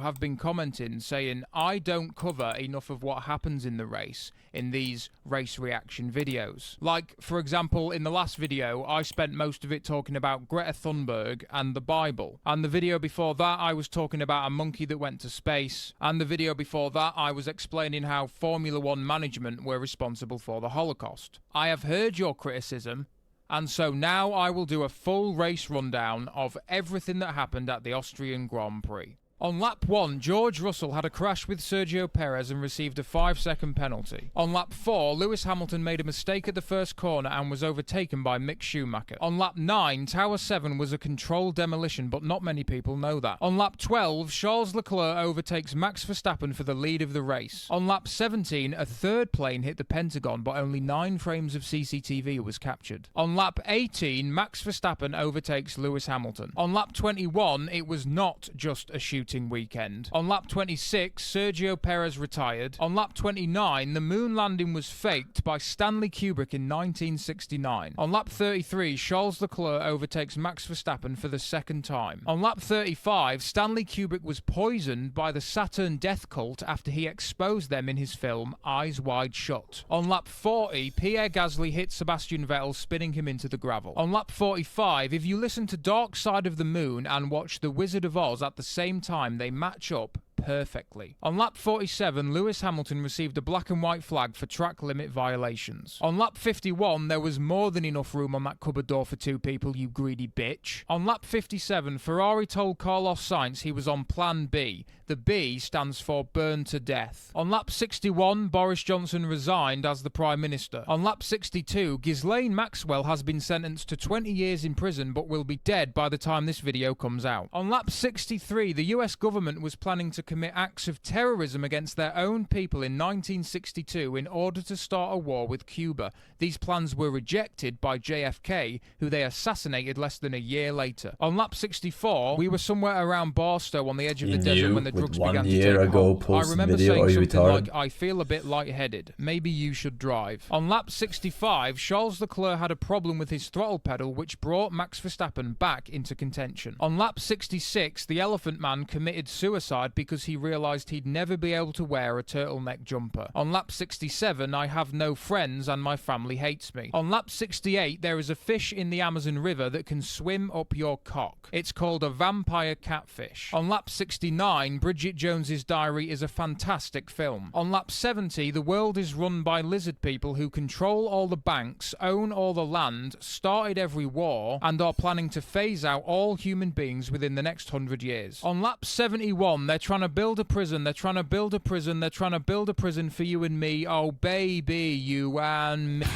have been commenting saying I don't cover enough of what happens in the race in these race reaction videos. Like, for example, in the last video, I spent most of it talking about Greta Thunberg and the Bible. And the video before that, I was talking about a monkey that went to space. And the video before that, I was explaining how Formula One management were responsible for the Holocaust. I have heard your criticism, and so now I will do a full race rundown of everything that happened at the Austrian Grand Prix. On lap 1, George Russell had a crash with Sergio Perez and received a 5-second penalty. On lap 4, Lewis Hamilton made a mistake at the first corner and was overtaken by Mick Schumacher. On lap 9, Tower 7 was a controlled demolition, but not many people know that. On lap 12, Charles Leclerc overtakes Max Verstappen for the lead of the race. On lap 17, a third plane hit the Pentagon, but only 9 frames of CCTV was captured. On lap 18, Max Verstappen overtakes Lewis Hamilton. On lap 21, it was not just a shooting weekend. On lap 26, Sergio Perez retired. On lap 29, the moon landing was faked by Stanley Kubrick in 1969. On lap 33, Charles Leclerc overtakes Max Verstappen for the second time. On lap 35, Stanley Kubrick was poisoned by the Saturn death cult after he exposed them in his film Eyes Wide Shut. On lap 40, Pierre Gasly hit Sebastian Vettel, spinning him into the gravel. On lap 45, if you listen to Dark Side of the Moon and watch The Wizard of Oz at the same time, they match up perfectly. On lap 47, Lewis Hamilton received a black and white flag for track limit violations. On lap 51, there was more than enough room on that cupboard door for 2 people, you greedy bitch. On lap 57, Ferrari told Carlos Sainz he was on plan B. The B stands for burn to death. On lap 61, Boris Johnson resigned as the Prime Minister. On lap 62, Ghislaine Maxwell has been sentenced to 20 years in prison but will be dead by the time this video comes out. On lap 63, the US government was planning to commit acts of terrorism against their own people in 1962 in order to start a war with Cuba. These plans were rejected by JFK, who they assassinated less than a year later. On lap 64, we were somewhere around Barstow on the edge of the desert when the drugs began to take hold. I remember saying something like, I feel a bit lightheaded. Maybe you should drive. On lap 65, Charles Leclerc had a problem with his throttle pedal, which brought Max Verstappen back into contention. On lap 66, the Elephant Man committed suicide because he realised he'd never be able to wear a turtleneck jumper. On lap 67, I have no friends and my family hates me. On lap 68, there is a fish in the Amazon River that can swim up your cock. It's called a vampire catfish. On lap 69, Bridget Jones's Diary is a fantastic film. On lap 70, the world is run by lizard people who control all the banks, own all the land, started every war, and are planning to phase out all human beings within the next 100 years. On lap 71, they're trying to build a prison, they're trying to build a prison, they're trying to build a prison for you and me, oh baby, you and me.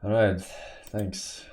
Alright, thanks.